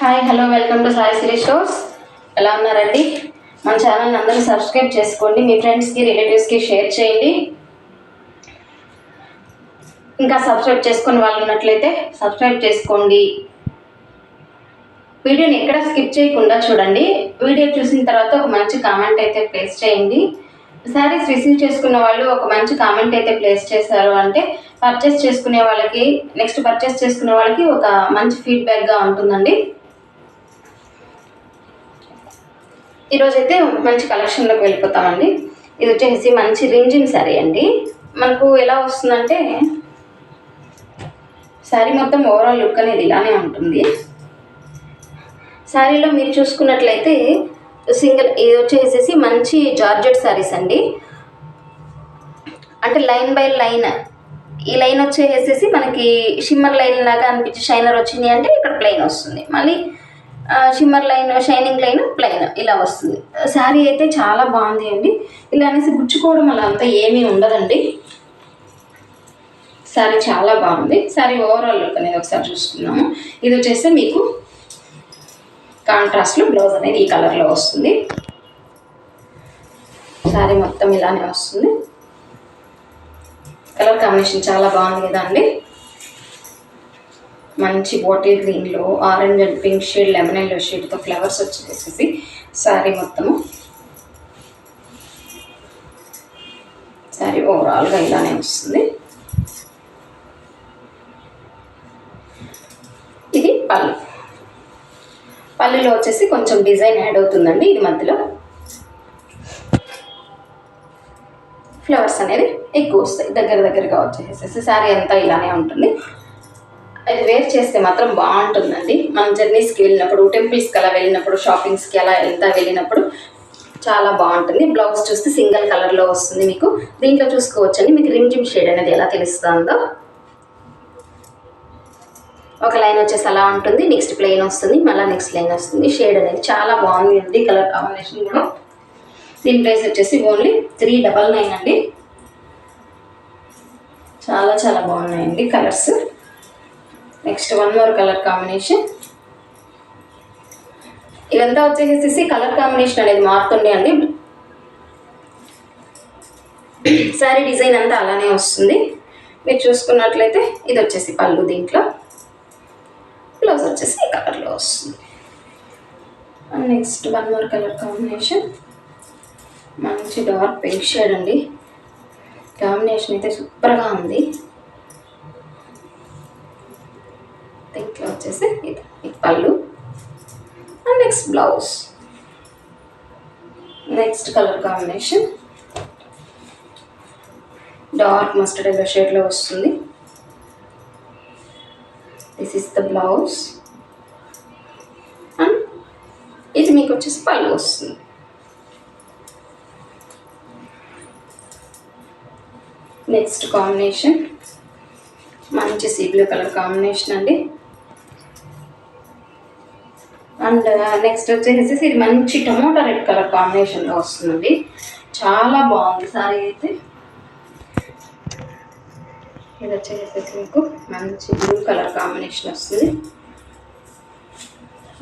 Hi hello welcome to Sai Siri stores. ఎలా ఉన్నారండి? మన ఛానల్ని అందరూ సబ్స్క్రైబ్ చేసుకోండి, మీ ఫ్రెండ్స్కి రిలేటివ్స్కి షేర్ చేయండి. ఇంకా సబ్స్క్రైబ్ చేసుకుని వాళ్ళు ఉన్నట్లయితే సబ్స్క్రైబ్ చేసుకోండి. వీడియోని ఎక్కడ స్కిప్ చేయకుండా చూడండి. వీడియో చూసిన తర్వాత ఒక మంచి కామెంట్ అయితే ప్లేస్ చేయండి. శారీస్ రిసీవ్ చేసుకున్న వాళ్ళు ఒక మంచి కామెంట్ అయితే ప్లేస్ చేశారు అంటే పర్చేస్ చేసుకునే వాళ్ళకి నెక్స్ట్ పర్చేస్ చేసుకునే వాళ్ళకి ఒక మంచి ఫీడ్బ్యాక్గా ఉంటుందండి. ఈరోజైతే మంచి కలెక్షన్లోకి వెళ్ళిపోతామండి. ఇది వచ్చేసి మంచి రింజిన్ శారీ అండి. మనకు ఎలా వస్తుందంటే శారీ మొత్తం ఓవరాల్ లుక్ అనేది ఇలానే ఉంటుంది. శారీలో మీరు చూసుకున్నట్లయితే ఇది వచ్చేసేసి మంచి జార్జెట్ శారీస్ అండి. అంటే లైన్ బై లైన్, ఈ లైన్ వచ్చేసేసి మనకి షిమ్మర్ లైన్ లాగా అనిపించి షైనర్ వచ్చింది అంటే ఇక్కడ ప్లెయిన్ వస్తుంది, మళ్ళీ shimmer line shining line plain ఇలా వస్తుంది. శారీ అయితే చాలా బాగుంది అండి. ఇలా అనేసి గుచ్చుకోవడం అలా అంతా ఏమీ ఉండదండి. శారీ చాలా బాగుంది. శారీ ఓవరాల్ లుక్ అనేది ఒకసారి చూసుకున్నాము. ఇది వచ్చేసి మీకు కాంట్రాస్ట్లో బ్లౌజ్ అనేది ఈ కలర్లో వస్తుంది. శారీ మొత్తం ఇలానే వస్తుంది. కలర్ కాంబినేషన్ చాలా బాగుంది కదా అండి. మంచి బాటిల్ గ్రీన్లో orange and pink shade, lemon yellow షేడ్తో ఫ్లవర్స్ వచ్చేసేసి శారీ మొత్తము. శారీ ఓవరాల్గా ఇలానే వస్తుంది. ఇది పళ్ళు. పళ్ళులో వచ్చేసి కొంచెం డిజైన్ యాడ్ అవుతుందండి. ఇది మధ్యలో ఫ్లవర్స్ అనేది ఎక్కువ వస్తాయి, దగ్గరగా వచ్చేసేసి శారీ అంతా ఇలానే ఉంటుంది. అది వేర్ చేస్తే మాత్రం బాగుంటుందండి. మనం జర్నీస్కి వెళ్ళినప్పుడు, టెంపుల్స్కి అలా వెళ్ళినప్పుడు, షాపింగ్స్కి అలా వెళ్ళినప్పుడు చాలా బాగుంటుంది. బ్లౌజ్ చూస్తే సింగిల్ కలర్లో వస్తుంది. మీకు దీంట్లో చూసుకోవచ్చండి, మీకు రిమ్జిమ్ షేడ్ అనేది ఎలా తెలుస్తుందో. ఒక లైన్ వచ్చేసి అలా ఉంటుంది, నెక్స్ట్ ప్లెయిన్ వస్తుంది, మళ్ళీ నెక్స్ట్ లైన్ వస్తుంది. షేడ్ అనేది చాలా బాగుంది, కలర్ కాంబినేషన్ కూడా. దీని ప్రైస్ వచ్చేసి ఓన్లీ 399 అండి. చాలా బాగున్నాయండి colours. Next one more colour combination. ఇదంతా వచ్చేసేసి కలర్ కాంబినేషన్ అనేది మారుతుంది అండి. శారీ డిజైన్ అంతా అలానే వస్తుంది. మీరు చూసుకున్నట్లయితే ఇది వచ్చేసి పళ్ళు, దీంట్లో బ్లౌజ్ వచ్చేసి ఈ కలర్లో వస్తుంది. Next one more colour combination. మంచి డార్క్ పింక్ షేడ్ అండి. కాంబినేషన్ అయితే సూపర్గా ఉంది. దీంట్లో వచ్చేసి ఇది పళ్ళు and next blouse. Next colour combination dark mustard yellow షేడ్లో వస్తుంది. This is the blouse and ఇది మీకు వచ్చేసి పళ్ళు వస్తుంది. నెక్స్ట్ కాంబినేషన్ మంచి సీ బ్లూ కలర్ కాంబినేషన్ అండి. అండ్ నెక్స్ట్ వచ్చేసి ఇది మంచి టొమాటో రెడ్ కలర్ కాంబినేషన్లో వస్తుందండి. చాలా బాగుంది సారీ అయితే. ఇది వచ్చేసి మీకు మంచి బ్లూ కలర్ కాంబినేషన్ వస్తుంది.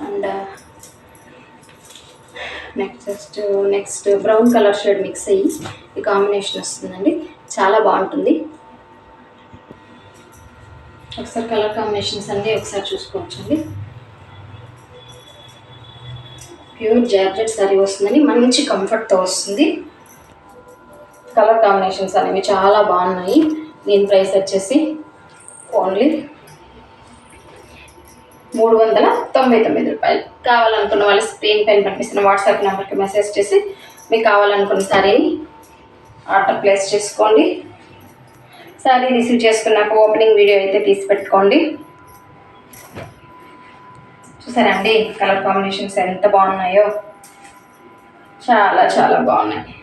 And next brown colour shade mix అయ్యి ఈ కాంబినేషన్ వస్తుందండి. చాలా బాగుంటుంది. ఒకసారి కలర్ కాంబినేషన్స్ అన్నీ ఒకసారి చూసుకోవచ్చండి. ప్యూర్ జార్జెట్ శారీ వస్తుందని మంచి కంఫర్ట్తో వస్తుంది. కలర్ కాంబినేషన్స్ అనేవి చాలా బాగున్నాయి. దీని ప్రైస్ వచ్చేసి ఓన్లీ 399 రూపాయలు. కావాలనుకున్న వాళ్ళు స్క్రీన్ పైన కనిపిస్తున్న వాట్సాప్ నెంబర్కి మెసేజ్ చేసి మీకు కావాలనుకున్న శారీని ఆర్డర్ ప్లేస్ చేసుకోండి. శారీ రిసీవ్ చేసుకున్నాక ఓపెనింగ్ వీడియో అయితే తీసి పెట్టుకోండి. చూసారండి కలర్ కాంబినేషన్స్ ఎంత బాగున్నాయో, చాలా బాగున్నాయి.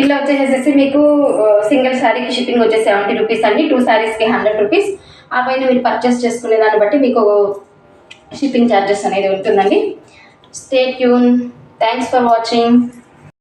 ఇట్లా వచ్చేసేసి మీకు సింగిల్ శారీకి షిప్పింగ్ వచ్చేసి 70 రూపీస్ అండి. 2 శారీస్కి 100 రూపీస్. ఆ పైన మీరు పర్చేస్ చేసుకునే దాన్ని బట్టి మీకు షిప్పింగ్ ఛార్జెస్ అనేది ఉంటుందండి. Stay tune. Thanks for watching.